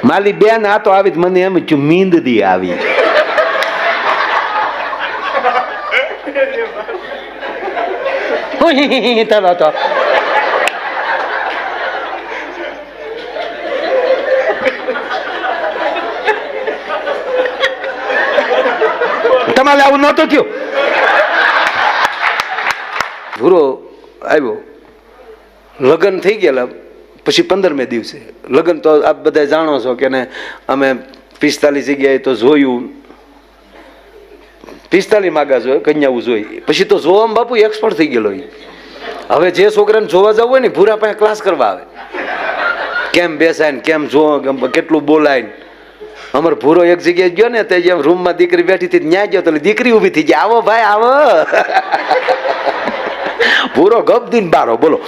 માલી બેન આ તો આવી મને એમ છું મીંદડી આવી. ચાલો તો તમારે આવું નહોતું થયું. ભૂરો આવ્યો, લગ્ન થઈ ગયેલા પછી 15મે દિવસે લગ્ન તો આપ બધા જાણો છો કે ને અમે 45 જગ્યાએ તો જોયું, 45 માગા જોયે કન્યાઓ જોઈ, પછી તો જોવામાં બાપુ એક્સપર્ટ થઈ ગયેલો. હવે જે છોકરાને જોવા જવું હોય ને ભૂરા પાસે ક્લાસ કરવા આવે, કેમ બેસાય ને કેમ જો કેટલું બોલાય. અમારે ભૂરો એક જગ્યાએ ગયો ને તે જેમ રૂમમાં દીકરી બેઠી હતી ન્યા ગયો તો દીકરી ઉભી થઈ જાય, આવો ભાઈ આવો. ભૂરો ગપ દીન બારો બોલો.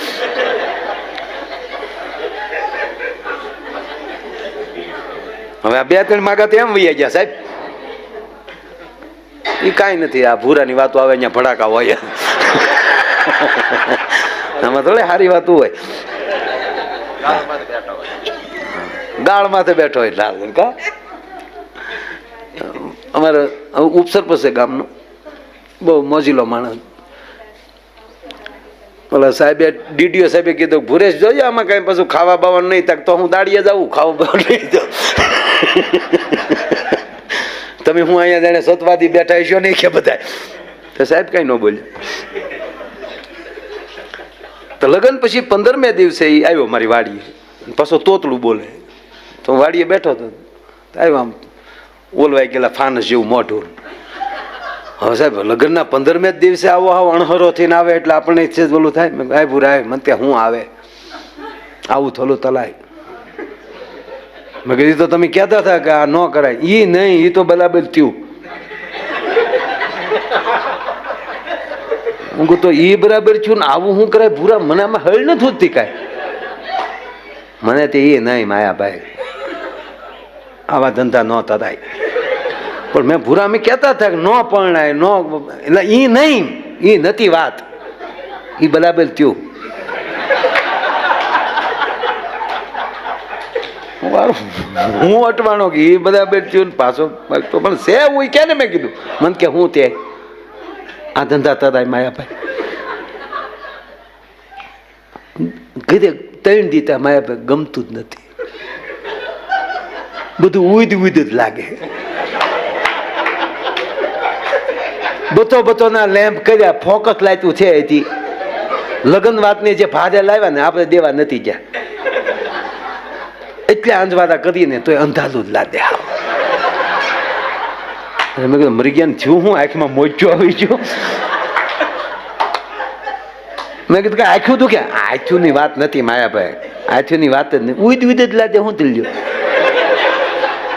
હવે આ 2-3 માગા તો એમ વૈયા ગયા સાહેબ. એ કાંઈ નથી, આ ભૂરાની વાતો આવે અહીંયા ભડાકા હોય. આમાં થોડી સારી વાતો હોય. દાળ માથે બેઠો હોય દાળ કા. અમારે ઉપસરપંચ છે ગામનો, બહુ મોજીલો માણસ. ઓલા સાહેબે ડીડીઓ સાહેબે કીધું ભુરેશ જોઈએ આમાં કઈ પાછું ખાવા બાવાનું નહીં થાય તો હું દાડીએ જાઉં ખાવા બાવા નહીં જાઉં. તમે હું અહીંયા જાણે સતવાદી બેઠા છો નહીં કે બધા. તો સાહેબ કઈ ન બોલ્યા. તો લગ્ન પછી 15મે દિવસે એ આવ્યો મારી વાડીએ, પાછો તોતલું બોલે. તો હું વાડીએ બેઠો હતો, આવ્યો આમ ઓલવાઈ ગયેલા ફાનસ જેવું મોઢું. હવે સાહેબ લગ્નના 15મે દિવસે આવો આવો અણહરો થઈને આવે એટલે આપણને છે બોલું થાય. ભાઈ ભૂરા મને ત્યાં હું આવે આવું થોડું તલાય. મેં કીધું તો તમે કહેતા હતા કે આ ન કરાય. ઈ નહીં, ઈ તો બરાબર થયું. હું કહું તો ઈ બરાબર થયું ને આવું શું કરાય ભૂરા? મને આમાં હળ નથી હોતી કાંઈ. મને તે એ નહીં માયાભાઈ, આવા ધંધા ન થાય. પણ મેં ભૂરા અમે કહેતા હતા કે ન પરણાય ન, એટલે ઈ નહીં, ઈ નથી વાત, ઈ બરાબર થયું. હું અટવાનો કે એ બરાબર થયું ને પાછો તો પણ છે હું કે ને મેં કીધું મને કે હું તે આ ધંધા તરાય માયાભાઈ કીધે 3 દીતા માયાભાઈ ગમતું જ નથી, બધું ઉદ જ લાગે. બતો ના લેમ્પ કર્યા, ફોકસ લાયતું છે હજી. લગ્ન વાતની જે ભારે લાવ્યા ને આપણે દેવા નથી ગયા, એટલે આંજવાળા કરીને તો અંધાલું જ લાદે. મેં કીધું મરી ગયા થયું હું આંખમાં મોજો આવી ગયો. મેં કીધું કે આંખ્યું તું કે આંખ્યું ની વાત નથી માયાભાઈ, આંખ્યું ની વાત જ નહીં, ઉદ જ લાદે. હું દિલ્યો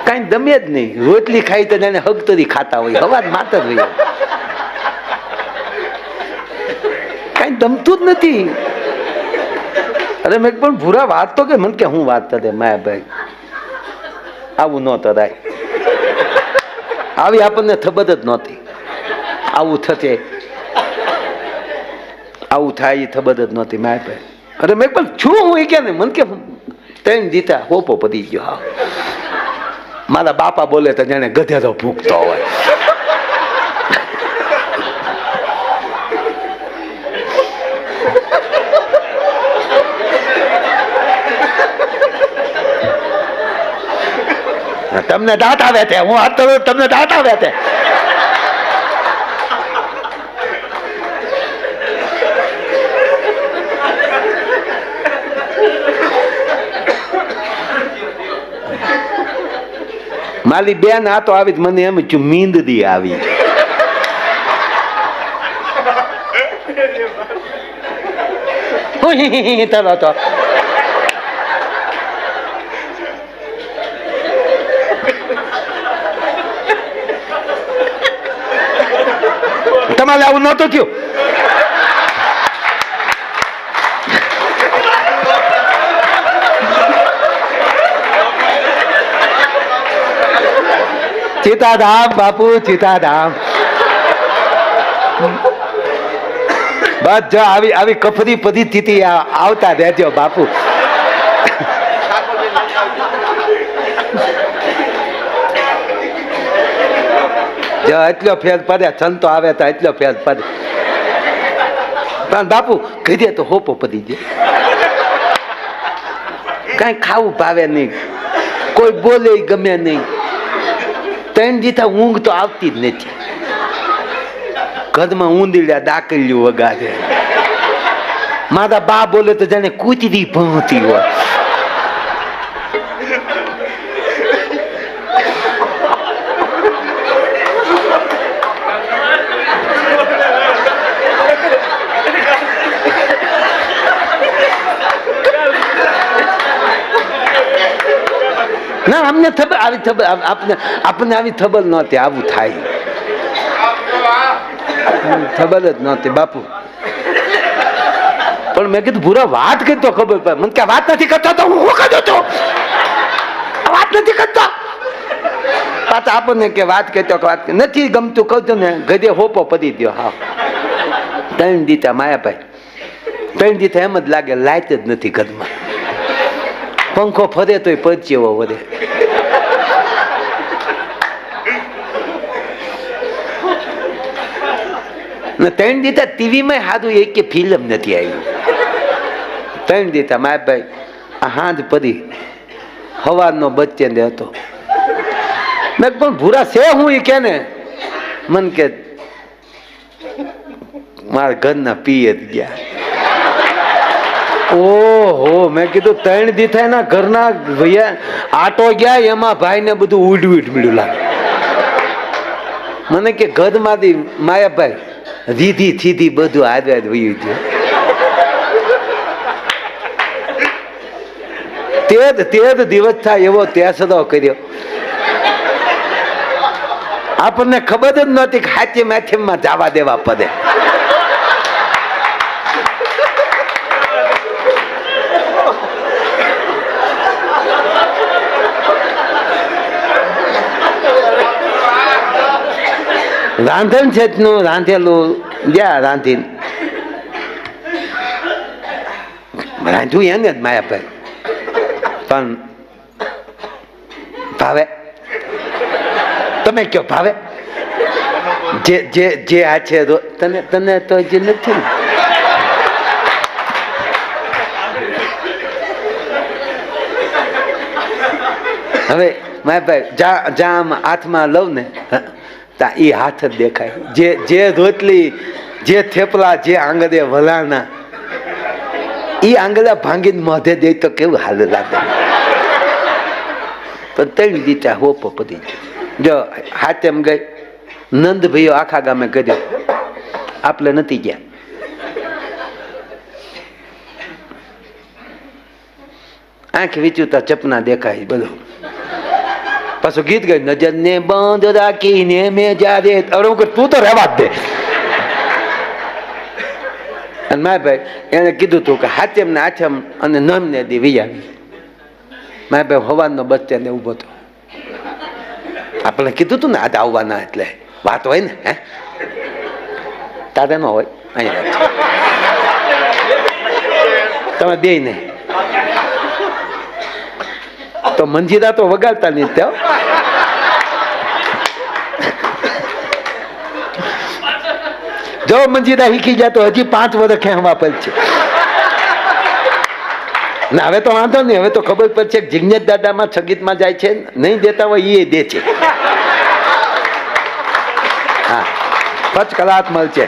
કઈ દમે જ નહીં, રોટલી ખાઈ તો એને હગ તરી ખાતા હોય, હવા માત જ હોય, કઈ દમતું જ નથી. અરે મેં પણ ભૂરા વાત તો કે મને કે હું વાત થતે માયાભાઈ આવું ન થતાય, આવી આપણને ખબર જ નહોતી આવું થશે, આવું થાય એ ખબર જ નહોતી માયાભાઈ. અરે મેં પણ છું હું એ કે ને મને કે 3 દીતા હોપો પતી ગયો. હા મારા બાપા બોલે તો જાણે ગધેડો ભૂખતો હોય. તમને દાંત આવે છે, હું હાથ તો તમને દાંત આવે છે. માલી બેન આ તો આવી મને એમ છું મીંદડી આવી. ચાલો તો તમારે આવું નહોતું થયું. સીતાધામ બાપુ સીતાધામ. બસ જો આવી આવી કફરી પદ્ધતિ આવતા રહેજો બાપુ. એટલો ફેર પડે, સંતો આવે તો એટલો ફેર પડે. પણ બાપુ કીધે તો હોપો પડી જાય, કઈ ખાવું ભાવે નહીં, કોઈ બોલે ગમે નહીં. 3 દીધા ઊંઘ તો આવતી જ નથી. ઘરમાં ઊંધીડા દાકલ્યું વગાડે. મારા બા બોલે તો જાણે કૂતરી ભણતી હોય. ના અમને આપણને આવી ખબર નહોતી આવું થાય, ખબર જ નહોતી બાપુ. પણ મેં કીધું ભૂરા વાત કરતો ખબર પડે. મને કે વાત નથી કરતો તો હું કરતો તો વાત નથી કરતો. પાછા આપણને કે વાત કરતો વાત નથી ગમતું કહું ને ગધે હોપો પડી દો. હા 3 દીધા માયાભાઈ, 3 દીધા એમ જ લાગે લાઈટ જ નથી ઘરમાં. પંખો ફરે તોય પરચેવો વધે. ને 3 દીધા ટીવીમાં સારું એક કે ફિલ્મ નથી આવ્યું. 3 દીધા મારા ભાઈ આ હાંજ પડી હવારનો બચ્ચે હતો. મેં પણ ભૂરા છે હું એ કે ને મન કે મારા ઘરના પીએ જ ગયા. ઓહો મેં કીધું 3 દીધા એના ઘરના ભૈયા આટો ગયા, એમાં ભાઈ ને બધું ઉડ્યું મળ્યું લાગે. મને કે ઘરમાંથી માયાભાઈ રીધી થીધી બધું આદવાદ વયું છે. તે દિવસ થાય એવો ત્યાસરો કર્યો. આપણને ખબર જ નહોતી કે હાચી માથેમાં જવા દેવા પડે. રાંધણ છે નું રાંધેલું જ્યાં રાંધીને રાંધ્યું એને જ માયાભાઈ. પણ ભાવે તમે કયો ભાવે જે આ છે તને તો હજી નથી. હવે માયાભાઈ જ્યાં હાથમાં લઉં ને એ હાથ જ દેખાય. જે રોટલી જે થેપલા જે આંગળે વલાણા એ આંગળા ભાંગીને મોઢે દે તો કેવું હાલ લાગે. પણ 3 દીધા હોપો પડી જો હાથ એમ ગઈ. નંદ ભાઈઓ આખા ગામે કર્યો, આપણે નથી ગયા. આંખ વિચુતા ચપના દેખાય બધું. પાછું ગીત ગઈ નજર ને બંધ રાખીને મેં જ્યારે તું તો રહેવા જ દે. અને મારા ભાઈ એને કીધું હતું કે હાથેમ ને આઠમ અને નમ ને દી વિયાવી. મારા ભાઈ હવાનો બચ્ચે ને ઉભો હતો. આપણે કીધું તું ને આજે આવવાના એટલે વાત હોય ને. હે તારે ન હોય અહીંયા તમે દે નહીં તો મંજીરા તો વગાડતા નહીં ત્યાં. જો મંજીરા શીખી જાય તો હજી 5 વર્ષ ખેંચવા પડશે. ને હવે તો વાંધો નહીં, હવે તો ખબર પડશે કે જિજ્ઞેશ દાદામાં છગીતમાં જાય છે, નહીં દેતા હોય એ દે છે. હા 5 કલાક મળશે.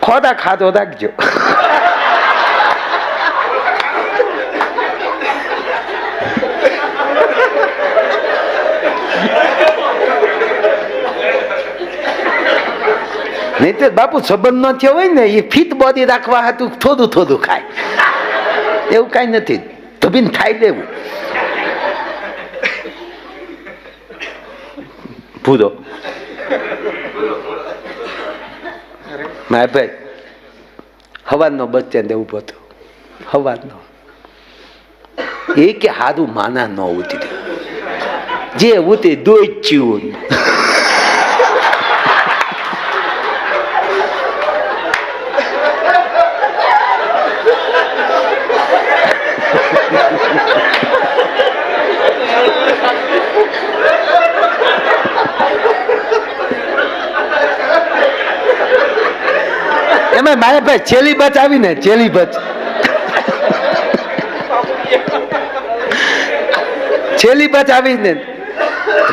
ખોટા ખાધો રાખજો. નહીં તો બાપુ સંબંધ ન થયો હોય ને એ ફિટ બોડી રાખવા હતું થોડું ખાય. એવું કઈ નથી, ધબીને ખાઈ લેવું. ભૂરો મારા ભાઈ હવાનો બચ્ચે ને ઉભો હતો. હવાનો એ કે હારું માના ન ઉતરી જે ઉતરી દોચ્યું. એમાં મારા ભાઈ છેલ્લી બચ આવી ને, છેલ્લી બચ, છેલ્લી બચ આવી ને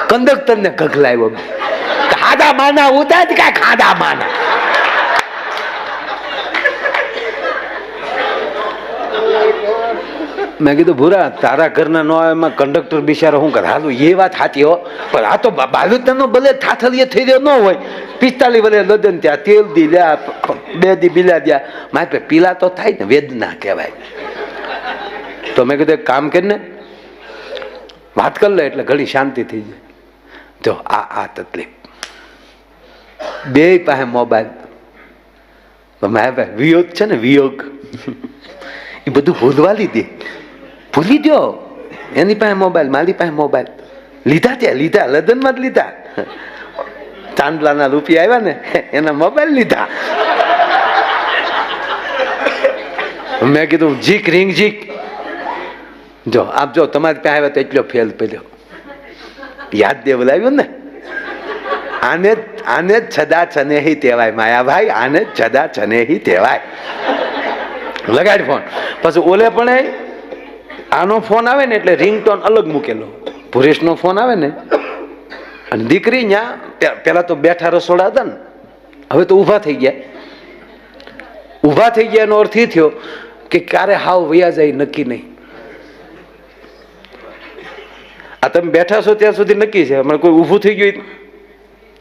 કંડક્ટર ને ગગલાવ્યો, ખાધા માના ઉતાર કા ખાધા માના. મેં કીધું ભૂરા તારા ઘરના નો એમાં કંડક્ટર બિચારો શું કરે? હાલું એ વાત સાચી હો, પણ આ તો બાલુતનો ભલે થાથલીએ થઈ રહ્યો ન હોય, 45 વર્ષે લદન ત્યાં તેલ દી લ્યા, 2 દી બિલા દ્યા, મારે પીલા તો થાય ને, વેદના કહેવાય. તો મેં કીધું એક કામ કરીને વાત કરી લે એટલે ઘણી શાંતિ થઈ જાય. જો આ તકલીફ, બે પાસે મોબાઈલ, મારા ભાઈ વિયોગ છે ને, વિયોગ એ બધું ભૂલવા લીધી, ભૂલી દો. એની પાસે મોબાઈલ, મારી પાસે મોબાઈલ, લીધા ત્યાં લીધા, લદનમાં જ લીધા. ચાંદલાના રૂપિયા આવ્યા ને એના મોબાઈલ લીધા. મેં કીધું જીક રિંગ જીક, જો આપ જો તમારી પાસે આવ્યા તો એટલો ફેલ પડ્યો. યાદ દેવલાવ્યું ને, આને જ છદા છનેહી કહેવાય માયાભાઈ, આને જ છદા છનેહી કહેવાય. લગાડ ફોન. પછી ઓલે પણ આનો ફોન આવે ને એટલે રિંગટોન અલગ મૂકેલો, ભુરેશનો ફોન આવે ને, અને દીકરી ત્યાં પેલા તો બેઠા રસોડા હતા ને, હવે તો ઊભા થઈ ગયા. ઊભા થઈ ગયા એનો અર્થ એ થયો કે ક્યારે હાવ વયા જાય નક્કી નહીં. આ તમે બેઠા છો ત્યાં સુધી નક્કી છે, હમણાં કોઈ ઊભું થઈ ગયું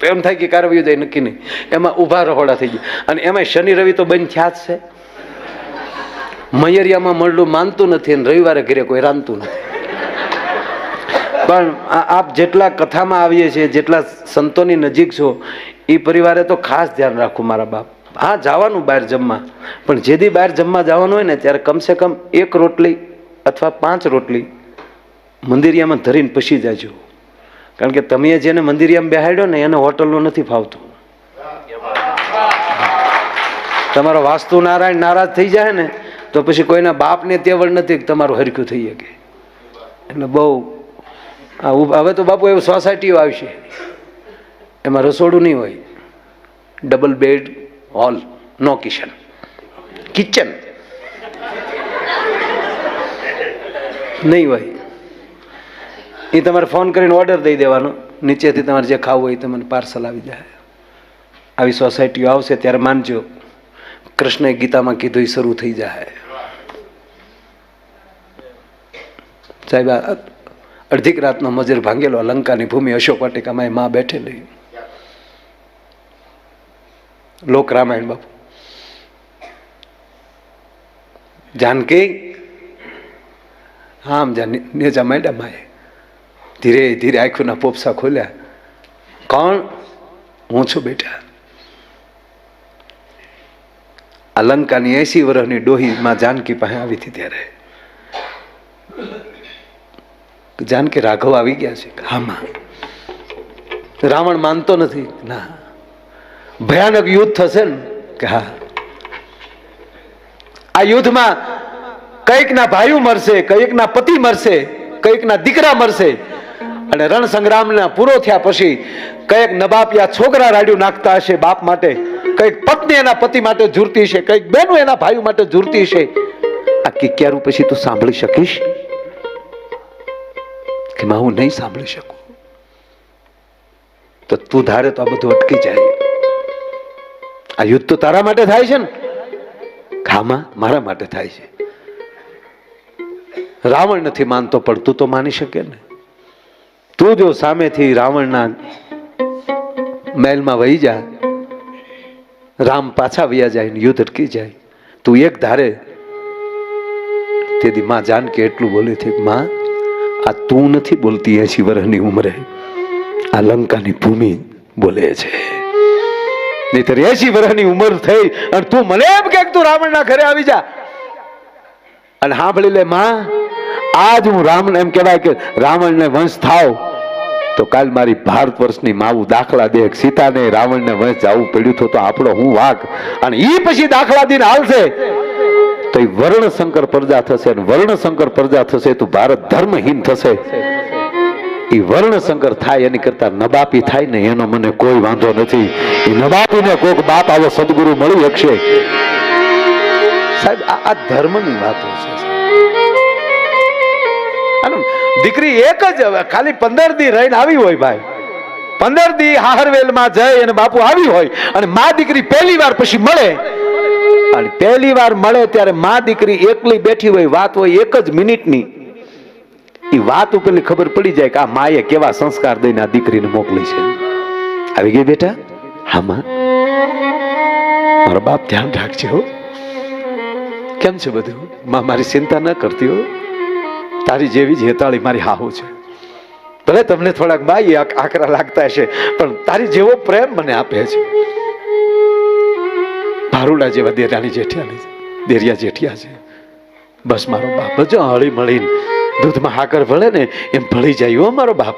તો એમ થાય કે ક્યારે વયું જાય નક્કી નહીં. એમાં ઊભા રહોડા થઈ ગયા, અને એમાં શનિ રવિ તો બંધ થયા જ છે. મયરિયામાં મળલું માનતું નથી અને રવિવારે ઘરે કોઈ રાંધતું નથી. પણ આપ જેટલા કથામાં આવીએ છીએ, જેટલા સંતોની નજીક છો, એ પરિવારે તો ખાસ ધ્યાન રાખવું મારા બાપ. હા, જવાનું બહાર જમવા, પણ જે દી બહાર જમવા જવાનું હોય ને ત્યારે કમસે કમ 1 રોટલી અથવા 5 રોટલી મંદિરિયામાં ધરીને પછી જાજો. કારણ કે તમે જેને મંદિરિયામાં બેહાડ્યો ને એને હોટલનું નથી ફાવતું. તમારો વાસ્તુ નારાયણ નારાજ થઈ જાય ને તો પછી કોઈના બાપને તેવડ નથી તમારું હરખ્યું થઈ શકે. એટલે બહુ હવે તો બાપુ એવું સોસાયટીઓ આવશે, એમાં રસોડું નહીં હોય, ડબલ બેડ, હોલ, નો કિચન, કિચન નહીં હોય. એ તમારે ફોન કરીને ઓર્ડર દઈ દેવાનો, નીચેથી તમારે જે ખાવું હોય તમને પાર્સલ આવી જાય. આવી સોસાયટીઓ આવશે ત્યારે માનજો કૃષ્ણએ ગીતામાં કીધું એ શરૂ થઈ જાય. સાહેબ અડધીક રાતનો મજર ભાંગેલો, લંકાની ભૂમિ અશોક વાટિકામાં એ માં બેઠેલી. લોક રામાયણ બાપુ. જાનકી આમ નેજા માંડ્યા માએ, ધીરે ધીરે આંખોના પોપસા ખોલ્યા. કોણ? હું છું બેટા. આ લંકાની 80 વર્ષની ડોહી માં જાનકી પાસે આવી હતી ત્યારે જાનકી રાઘવ આવી ગયા છે. હા માં. રાવણ માનતો નથી. ના, ભયાનક યુદ્ધ થશે ને કે હા. આ યુદ્ધમાં કઈક ના ભાઈઓ મરશે, કઈક ના પતિ મરશે, કઈક ના દીકરા મરશે. અને રણ સંગ્રામના પૂરો થયા પછી કઈક નબાપિયા છોકરા રાડ્યું નાખતા હશે બાપ માટે, કઈક પત્ની એના પતિ માટે ઝૂરતી છે, કઈક બહેનો એના ભાઈઓ માટે ઝૂરતી છે. આ કિક્યારું પછી તું સાંભળી શકીશ? કે માં હું નહીં સાંભળી શકું. તો તું ધારે તો આ બધું અટકી જાય. આ યુદ્ધ તો તારા માટે થાય છે ને, ખામાં મારા માટે થાય છે. રાવણ નથી માનતો પણ તું તો માની શકે ને. તું જો સામેથી રાવણના મહેલમાં વહી જા, રામ પાછા વયા જાય ને યુદ્ધ અટકી જાય, તું એક ધારે. તેથી માં જાનકી એટલું બોલી હતી, માં આ તું નથી બોલતી 80 વર્ષની ઉંમરે, આ લંકાની ભૂમિ બોલે છે. નહીતર 80 વર્ષની ઉંમર થઈ અને તું મને એમ કે તું રાવણના ઘરે આવી જા. અને સાંભળી લે માં, આજ હું રાવણ એમ કહેવાય કે રાવણને વંશ થાવ તો કાલ મારી ભારત વર્ષની માવું દાખલા દે. સીતાને રાવણને વંશ જવું પડ્યું તો આપણો હું વાક. અને એ પછી દાખલા દઈને હાલશે તો એ વર્ણશંકર પ્રજા થશે, અને વર્ણશંકર પ્રજા થશે તો ભારત ધર્મહીન થશે. એ વર્ણશંકર થાય એની કરતા નબાપી થાય ને એનો મને કોઈ વાંધો નથી. એ નબાપીને કોઈક બાપ આવો સદગુરુ મળી શકશે સાહેબ આ ધર્મની વાતો છે. દીકરી એક જ ખાલી 15 દી રહીને આવી હોય ભાઈ, 15 દી હાહરવેલમાં જઈ અને બાપુ આવી હોય અને માં દીકરી પહેલી વાર પછી મળે, અને પહેલી વાર મળે ત્યારે માં દીકરી એકલી બેઠી હોય, વાત હોય 1 જ મિનિટની, એ વાત ઉપરની ખબર પડી જાય કે આ માએ કેવા સંસ્કાર દઈને આ દીકરીને મોકલી છે. આવી ગઈ બેટા? હા માં. મારો બાપ ધ્યાન રાખજે હો. કેમ છે બધું? માં મારી ચિંતા ન કરતી હો, તારી જેવી જ હેતાળી મારી હાહુ છે. ભલે તમને થોડાક બાઈ આકરા લાગતા હશે, પણ તારી જેવો પ્રેમ મને આપે છે. ભારુડા જેવા દેરાણી દેરિયા જેઠિયા છે. બસ મારો બાપ જો હળી મળીને દૂધમાં હાકર ભળે ને એમ ભળી જાય હો મારો બાપ.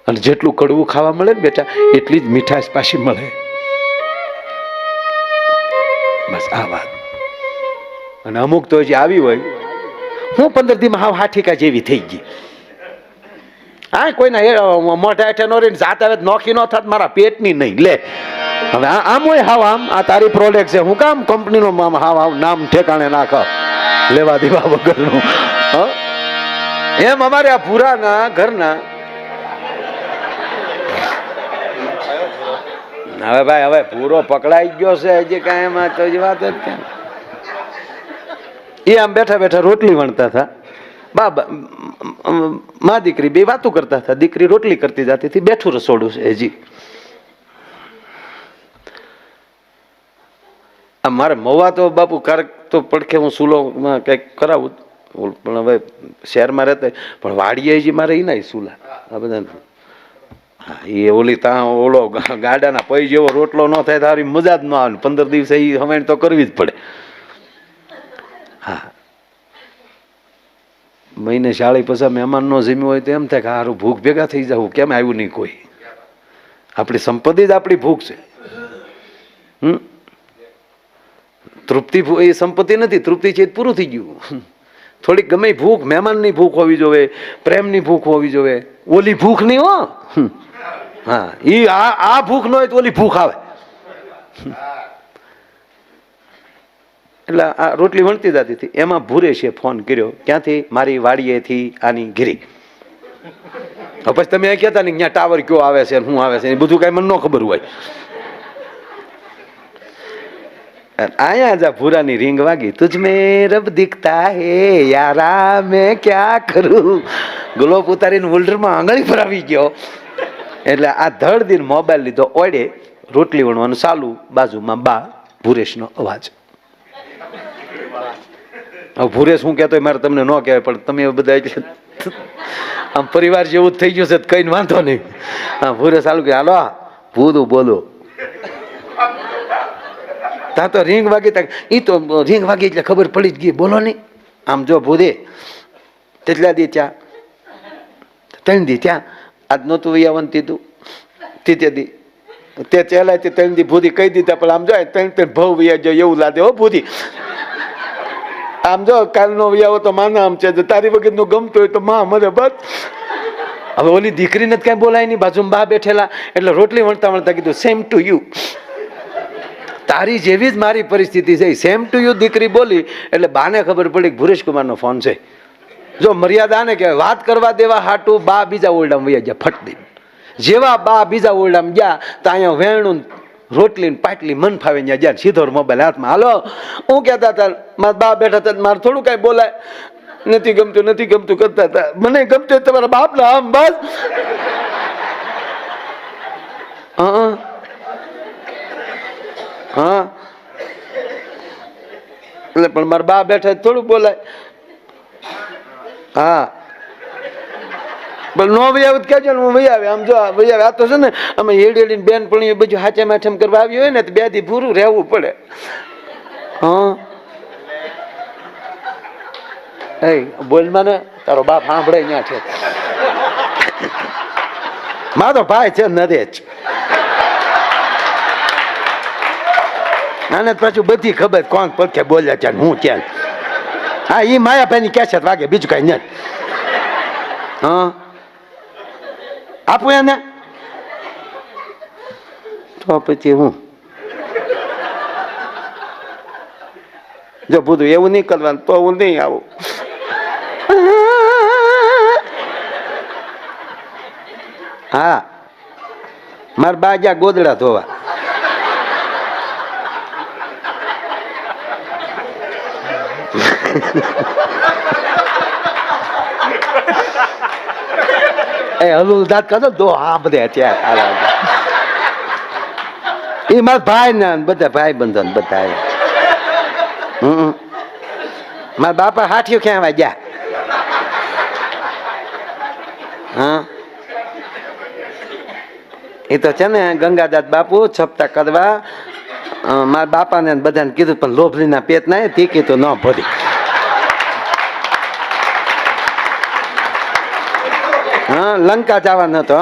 અને જેટલું કડવું ખાવા મળે ને બેટા, એટલી જ મીઠાશ પાછી મળે. બસ આ વાત. અને અમુક તો હજી આવી હોય, હું 15 દીમાં હાવ હાઠીકા જેવી થઈ ગઈ. હા, કોઈના મોઢા હેઠે નો રહીને જાત આવે નોખી નો થાત, મારા પેટની નહીં લે. હવે આમ હોય હાવ આમ, આ તારી પ્રોડક્ટ છે, હું કામ કંપનીનો હાવ હાવ નામ ઠેકાણે નાખ લેવા દેવા વગરનું. એમ અમારે આ ભૂરાના ઘરના. હવે ભાઈ હવે પૂરો પકડાઈ ગયો છે, હજી કાંઈ એમાં તો વાત જ ક્યાં. એ આમ બેઠા બેઠા રોટલી વણતા હતા. બાબા માં દીકરી બે વાતો કરતા હતા. દીકરી રોટલી કરતી જતી હતી, બેઠું રસોડું છે હજી. મારે મવા તો બાપુ ક્યારેક તો પડખે હું સુલોમાં કંઈક કરાવું, પણ હવે શહેરમાં રહેતા, પણ વાડીએ હજી મારે એ ના સુલા આ બધા. હા, એ ઓલી ત્યાં ઓલો ગાડાના પૈ જેવો રોટલો ન થાય તારી મજા જ ન આવે. 15 દિવસે એ હવાણ તો કરવી જ પડે. હા, મહિને શાળી પછી મહેમાન નો જીમ્યું હોય તો એમ થાય કે હારું ભૂખ ભેગા થઈ જવું, કેમ આવ્યું નહીં કોઈ. આપણી સંપત્તિ જ આપણી ભૂખ છે. તૃપ્તિ એ સંપત્તિ નથી, તૃપ્તિ છે પૂરું થઈ ગયું. થોડીક ગમે ભૂખ, મહેમાનની ભૂખ હોવી જોઈએ, પ્રેમની ભૂખ હોવી જોઈએ, ઓલી ભૂખ નહીં હો. હા, એ આ ભૂખ ન હોય તો ઓલી ભૂખ આવે. એટલે આ રોટલી વણતી જતી હતી, એમાં ભૂરેશે ફોન કર્યો. ક્યાંથી? મારી વાડીએથી આની ઘીરી. પછી તમે કહેતા ને ત્યાં ટાવર કયો આવે છે, શું આવે છે, એ બધું કઈ મને ન ખબર હોય. આયા જા ભૂરાની રીંગ વાગી. તુજ મેં રબ દિખતા હે યારા મેં ક્યાં કરું. ગ્લોબ ઉતારીને હોલ્ડરમાં આંગળી પર આવી ગયો. એટલે આ ધડ દિન મોબાઈલ લીધો, ઓડે રોટલી વણવાનું ચાલુ, બાજુમાં બા ભૂરેશનો અવાજ. હવે ભૂરેશ શું કહેતો મારે તમને ન કહેવાય, પણ તમે બધા એટલે આમ પરિવાર જેવું જ થઈ ગયું છે, કઈ વાંધો નહીં. હા, ભૂરેશ ચાલુ કે હાલો ભૂદું બોલો. ત્યાં તો રીંગ વાગી, એ તો રીંગ વાગી એટલે ખબર પડી જ ગઈ, બોલો નહીં. આમ જો ભૂદે તેટલા દી ત્યાં 3 દી ત્યાં, આજ નહોતું વૈયાવન તીધું તીતે દી તે ચેલાય તે 3 દી ભૂદી કહી દીધા, પણ આમ જો 3 ભવ વૈયા જાય એવું લાગે હો ભૂદી. આમ જો કાલનો વૈયાવો તો માના આમ છે, તારી વગર નું ગમતું હોય તો માં મને બસ. હવે ઓલી દીકરીને જ કઈ બોલાય નહીં, બાજુમાં બા બેઠેલા, એટલે રોટલી વણતા વણતા કીધું સેમ ટુ યુ. તારી જેવી જ મારી પરિસ્થિતિ છે, સેમ ટુ યુ દીકરી બોલી. એટલે બાને ખબર પડી કે ભુરેશ કુમારનો ફોન છે. જો મર્યાદા ને કહેવાય, વાત કરવા દેવા હાટું બા બીજા ઓરડામાં વયા ગયા ફટ દઈને. જેવા બા બીજા ઓરડામાં ગયા તો અહીંયા વેણું રોટલી પાટલી મન ફાવે ત્યાં ગયા, સીધો મોબાઈલ હાથમાં. હાલો હું કહેતા હતા, મારા બા બેઠા હતા, મારે થોડું કઈ બોલાય, નથી ગમતું કરતા હતા. મને ગમતું તમારા બાપના આમ બસ. હા, એટલે પણ મારા બા બેઠા થોડું બોલાય. હા, પણ નો ભાઈ આવું કેજો ને, હું ભાઈ આવે. આમ જો ભાઈ આવે, આ તો છે ને અમે હેડી બેન પણ બધું હાચે માઠેમ કરવા આવી હોય ને તો 2 દી પૂરું રહેવું પડે. હા, એ બોલ મને, તારો બાપ સાંભળે ત્યાં છે. મારો ભાઈ છે નથી જ. આને પાછું બધી ખબર કોણ પડખે બોલ્યા છે હું ક્યાં. હા, એ માયાભાઈ ની કેસેટ વાગે, બીજું કઈ નહીં. હા, આપું એને તો પછી હું જો ભૂતું એવું નહીં કરવાનું તો હું નહીં આવું. હા મારા બા ગયા ગોદડા ધોવા. એ હલું દાંત કાઢો દો હા બધે અત્યારે એ મારા ભાઈ ને બધા ભાઈ બંધો ને બધા. મારા બાપા હાથીઓ ક્યાં ગયા. હા એ તો છે ને ગંગાદાસ બાપુ છપતા કરવા મારા બાપાને બધાને કીધું પણ લોભલીના પેટ ના તે કીધું ન ભરી. હા લંકા જવાનો હતો.